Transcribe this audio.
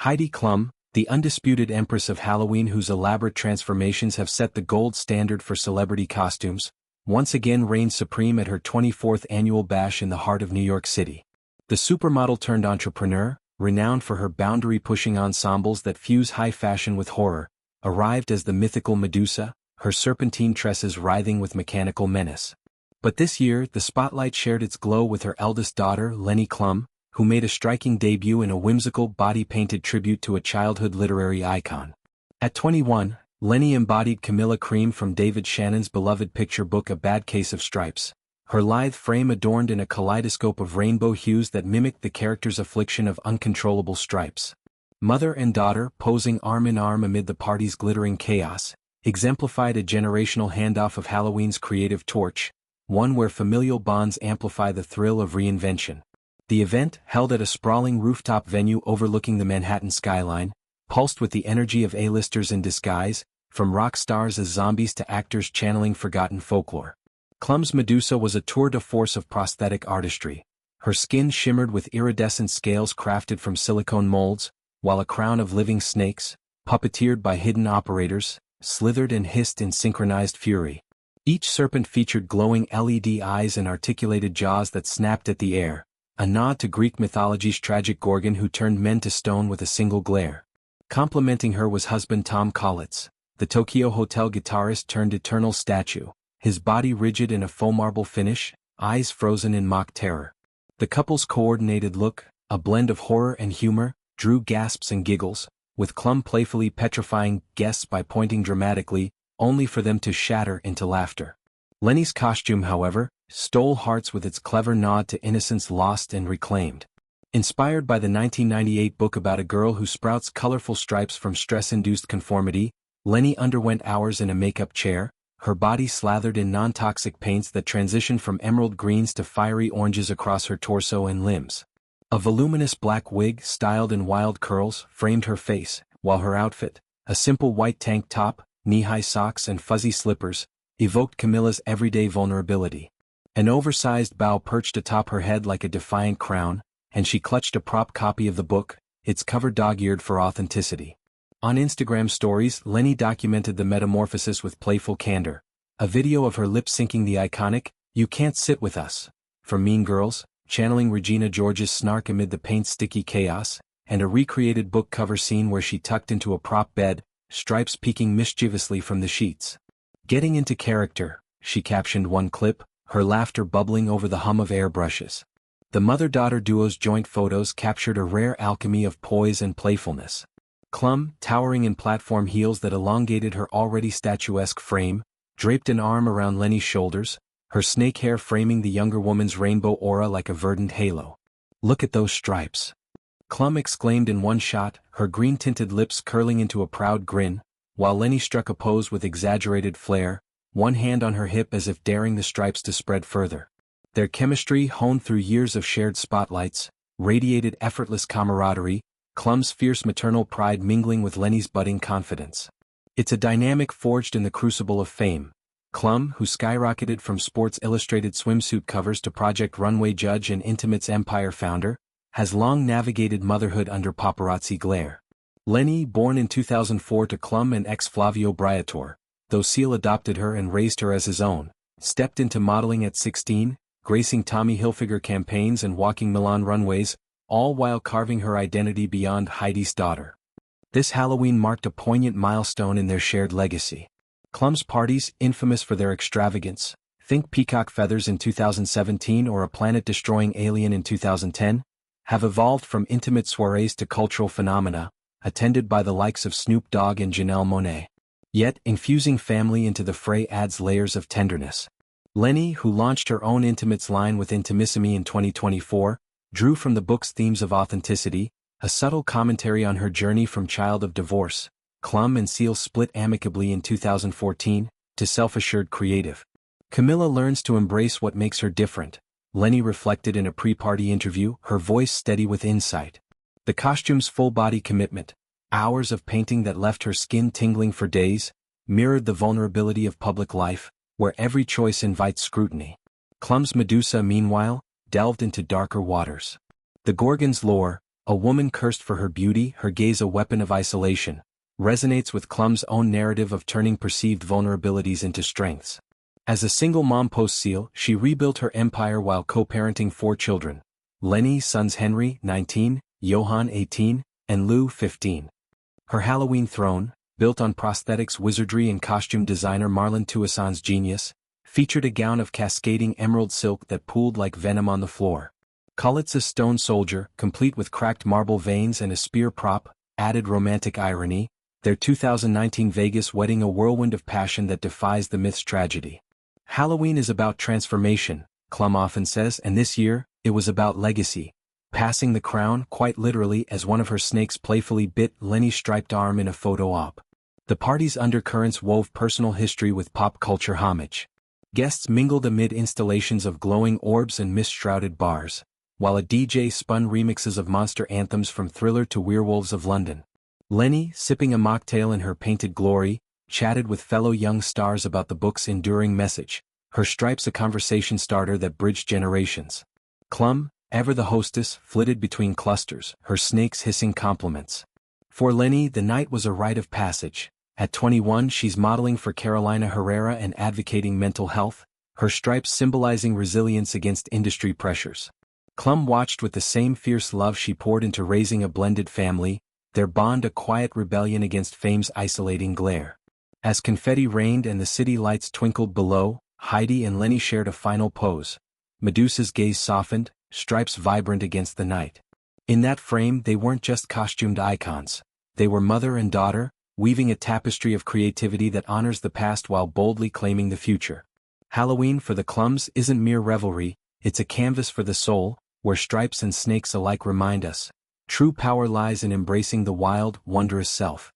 Heidi Klum, the undisputed empress of Halloween whose elaborate transformations have set the gold standard for celebrity costumes, once again reigned supreme at her 24th annual bash in the heart of New York City. The supermodel-turned-entrepreneur, renowned for her boundary-pushing ensembles that fuse high fashion with horror, arrived as the mythical Medusa, her serpentine tresses writhing with mechanical menace. But this year the spotlight shared its glow with her eldest daughter, Leni Klum, who made a striking debut in a whimsical body-painted tribute to a childhood literary icon. At 21, Leni embodied Camilla from David Shannon's beloved picture book A Bad Case of Stripes, her lithe frame adorned in a kaleidoscope of rainbow hues that mimicked the character's affliction of uncontrollable stripes. Mother and daughter, posing arm in arm amid the party's glittering chaos, exemplified a generational handoff of Halloween's creative torch, one where familial bonds amplify the thrill of reinvention. The event, held at a sprawling rooftop venue overlooking the Manhattan skyline, pulsed with the energy of A-listers in disguise, from rock stars as zombies to actors channeling forgotten folklore. Klum's Medusa was a tour de force of prosthetic artistry. Her skin shimmered with iridescent scales crafted from silicone molds, while a crown of living snakes, puppeteered by hidden operators, slithered and hissed in synchronized fury. Each serpent featured glowing LED eyes and articulated jaws that snapped at the air, a nod to Greek mythology's tragic Gorgon who turned men to stone with a single glare. Complementing her was husband Tom, the Tokyo Hotel guitarist turned eternal statue, his body rigid in a faux marble finish, eyes frozen in mock terror. The couple's coordinated look, a blend of horror and humor, drew gasps and giggles, with Klum playfully petrifying guests by pointing dramatically, only for them to shatter into laughter. Leni's costume, however, stole hearts with its clever nod to innocence lost and reclaimed. Inspired by the 1998 book about a girl who sprouts colorful stripes from stress-induced conformity, Leni underwent hours in a makeup chair, her body slathered in non-toxic paints that transitioned from emerald greens to fiery oranges across her torso and limbs. A voluminous black wig styled in wild curls framed her face, while her outfit, a simple white tank top, knee-high socks and fuzzy slippers, evoked Camilla's everyday vulnerability. An oversized bow perched atop her head like a defiant crown, and she clutched a prop copy of the book, its cover dog-eared for authenticity. On Instagram stories, Leni documented the metamorphosis with playful candor. A video of her lip-syncing the iconic, "You Can't Sit With Us," from Mean Girls, channeling Regina George's snark amid the paint-sticky chaos, and a recreated book cover scene where she tucked into a prop bed, stripes peeking mischievously from the sheets. "Getting into character," she captioned one clip, her laughter bubbling over the hum of airbrushes. The mother-daughter duo's joint photos captured a rare alchemy of poise and playfulness. Klum, towering in platform heels that elongated her already statuesque frame, draped an arm around Leni's shoulders, her snake hair framing the younger woman's rainbow aura like a verdant halo. "Look at those stripes!" Klum exclaimed in one shot, her green-tinted lips curling into a proud grin, while Leni struck a pose with exaggerated flair, one hand on her hip as if daring the stripes to spread further. Their chemistry, honed through years of shared spotlights, radiated effortless camaraderie, Klum's fierce maternal pride mingling with Leni's budding confidence. It's a dynamic forged in the crucible of fame. Klum, who skyrocketed from Sports Illustrated swimsuit covers to Project Runway judge and Intimates Empire founder, has long navigated motherhood under paparazzi glare. Leni, born in 2004 to Klum and ex-Flavio Briatore, though Seal adopted her and raised her as his own, stepped into modeling at 16, gracing Tommy Hilfiger campaigns and walking Milan runways, all while carving her identity beyond Heidi's daughter. This Halloween marked a poignant milestone in their shared legacy. Klum's parties, infamous for their extravagance, think peacock feathers in 2017 or a planet-destroying alien in 2010, have evolved from intimate soirees to cultural phenomena, attended by the likes of Snoop Dogg and Janelle Monáe. Yet, infusing family into the fray adds layers of tenderness. Leni, who launched her own intimates line with Intimissimi in 2024, drew from the book's themes of authenticity, a subtle commentary on her journey from child of divorce, Klum and Seal split amicably in 2014, to self-assured creative. Camilla learns to embrace what makes her different, Leni reflected in a pre-party interview, her voice steady with insight. The costume's full-body commitment, hours of painting that left her skin tingling for days, mirrored the vulnerability of public life, where every choice invites scrutiny. Klum's Medusa, meanwhile, delved into darker waters. The Gorgon's lore, A woman cursed for her beauty, her gaze a weapon of isolation, resonates with Klum's own narrative of turning perceived vulnerabilities into strengths. As a single mom post-seal, she rebuilt her empire while co-parenting 4 children. Leni, sons Henry, 19, Johann, 18, and Lou, 15. Her Halloween throne, built on prosthetics, wizardry and costume designer Marlon Tuasson's genius, featured a gown of cascading emerald silk that pooled like venom on the floor. Kulitza's stone soldier, complete with cracked marble veins and a spear prop, added romantic irony, their 2019 Vegas wedding a whirlwind of passion that defies the myth's tragedy. Halloween is about transformation, Klum often says, and this year, it was about legacy. Passing the crown, quite literally, as one of her snakes playfully bit Leni's striped arm in a photo op. The party's undercurrents wove personal history with pop culture homage. Guests mingled amid installations of glowing orbs and mist-shrouded bars, while a DJ spun remixes of monster anthems from Thriller to Werewolves of London. Leni, sipping a mocktail in her painted glory, chatted with fellow young stars about the book's enduring message, her stripes a conversation starter that bridged generations. Klum, ever the hostess, flitted between clusters, her snakes hissing compliments. For Leni, the night was a rite of passage. At 21, she's modeling for Carolina Herrera and advocating mental health, her stripes symbolizing resilience against industry pressures. Klum watched with the same fierce love she poured into raising a blended family, their bond a quiet rebellion against fame's isolating glare. As confetti rained and the city lights twinkled below, Heidi and Leni shared a final pose. Medusa's gaze softened, stripes vibrant against the night. In that frame they weren't just costumed icons. They were mother and daughter, weaving a tapestry of creativity that honors the past while boldly claiming the future. Halloween for the Klums isn't mere revelry, it's a canvas for the soul, where stripes and snakes alike remind us. True power lies in embracing the wild, wondrous self.